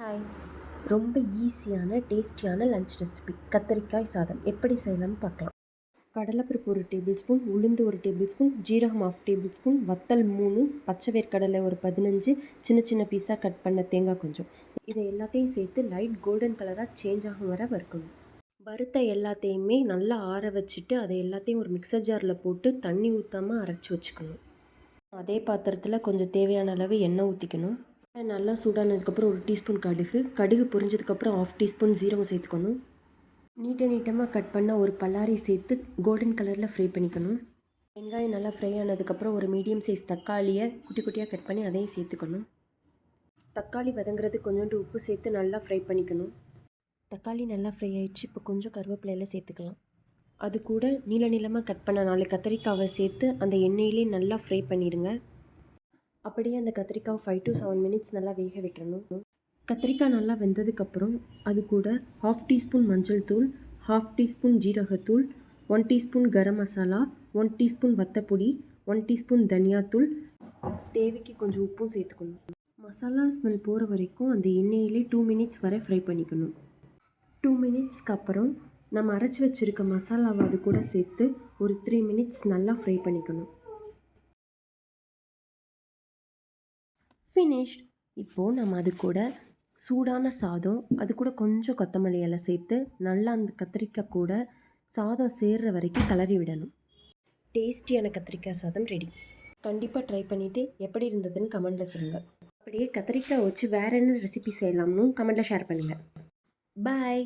Hi. ரொம்ப ஈஸியான டேஸ்டியான லஞ்ச் ரெசிபி கத்தரிக்காய் சாதம் எப்படி செய்யலாம்னு பார்க்கலாம். கடலைப்பருப்பு 1 டேபிள் ஸ்பூன், உளுந்து 1 டேபிள் ஸ்பூன், ஜீரகம் 1/2 டேபிள் ஸ்பூன், வத்தல் 3, பச்சை வேர்க்கடலை ஒரு 15, சின்ன சின்ன பீஸாக கட் பண்ண தேங்காய் கொஞ்சம். இதை எல்லாத்தையும் சேர்த்து லைட் கோல்டன் கலராக சேஞ்ச் ஆகும் வர வறுக்கணும். வறுத்த எல்லாத்தையுமே நல்லா ஆற வச்சுட்டு அதை எல்லாத்தையும் ஒரு மிக்சர் ஜாரில் போட்டு தண்ணி ஊற்றாமல் அரைச்சி வச்சுக்கணும். அதே பாத்திரத்தில் கொஞ்சம் தேவையான அளவு எண்ணெய் ஊற்றிக்கணும். நல்லா சூடானதுக்கப்புறம் 1 டீஸ்பூன் கடுகு பொரிஞ்சதுக்கப்புறம் 1/2 டீஸ்பூன் ஜீரகம் சேர்த்துக்கணும். நீட்டமாக கட் பண்ண ஒரு பல்லாரி சேர்த்து கோல்டன் கலரில் ஃப்ரை பண்ணிக்கணும். வெங்காயம் நல்லா ஃப்ரை ஆனதுக்கப்புறம் ஒரு மீடியம் சைஸ் தக்காளியை குட்டி குட்டியாக கட் பண்ணி அதையும் சேர்த்துக்கணும். தக்காளி வதங்குறது கொஞ்சோண்டு உப்பு சேர்த்து நல்லா ஃப்ரை பண்ணிக்கணும். தக்காளி நல்லா ஃப்ரை ஆகிடுச்சு. இப்போ கொஞ்சம் கருவேப்பிலையில் சேர்த்துக்கலாம். அது கூட நீளமாக கட் பண்ண 4 கத்திரிக்காவை சேர்த்து அந்த எண்ணெயிலே நல்லா ஃப்ரை பண்ணிடுங்க. அப்படியே அந்த கத்திரிக்காய் 5 to 7 மினிட்ஸ் நல்லா வேக விட்டுறணும். கத்திரிக்காய் நல்லா வெந்ததுக்கப்புறம் அது கூட 1/2 டீஸ்பூன் மஞ்சள் தூள், 1/2 டீஸ்பூன் ஜீரகத்தூள், 1 teaspoon garam masala, 1 teaspoon வத்தப்பொடி, 1 teaspoon தனியாத்தூள், தேவைக்கு கொஞ்சம் உப்பும் சேர்த்துக்கணும். மசாலா ஸ்மெல் போகிற வரைக்கும் அந்த எண்ணெயிலே 2 மினிட்ஸ் வரை ஃப்ரை பண்ணிக்கணும். 2 மினிட்ஸ்க்கு அப்புறம் நம்ம அரைச்சி வச்சுருக்க மசாலாவை அது கூட சேர்த்து ஒரு 3 மினிட்ஸ் நல்லா ஃப்ரை பண்ணிக்கணும். ஃபினிஷ்ட். இப்போது நம்ம அது கூட சூடான சாதம், அது கூட கொஞ்சம் கொத்தமல்லி இலை சேர்த்து நல்லா அந்த கத்திரிக்காய் கூட சாதம் சேர்கிற வரைக்கும் கிளறி விடணும். டேஸ்டியான கத்திரிக்காய் சாதம் ரெடி. கண்டிப்பாக ட்ரை பண்ணிவிட்டு எப்படி இருந்ததுன்னு கமெண்ட்டில் சொல்லுங்கள். அப்படியே கத்திரிக்காய் வச்சு வேறு என்ன ரெசிபி செய்யலாம்னு கமெண்ட்டில் ஷேர் பண்ணுங்கள். பாய்.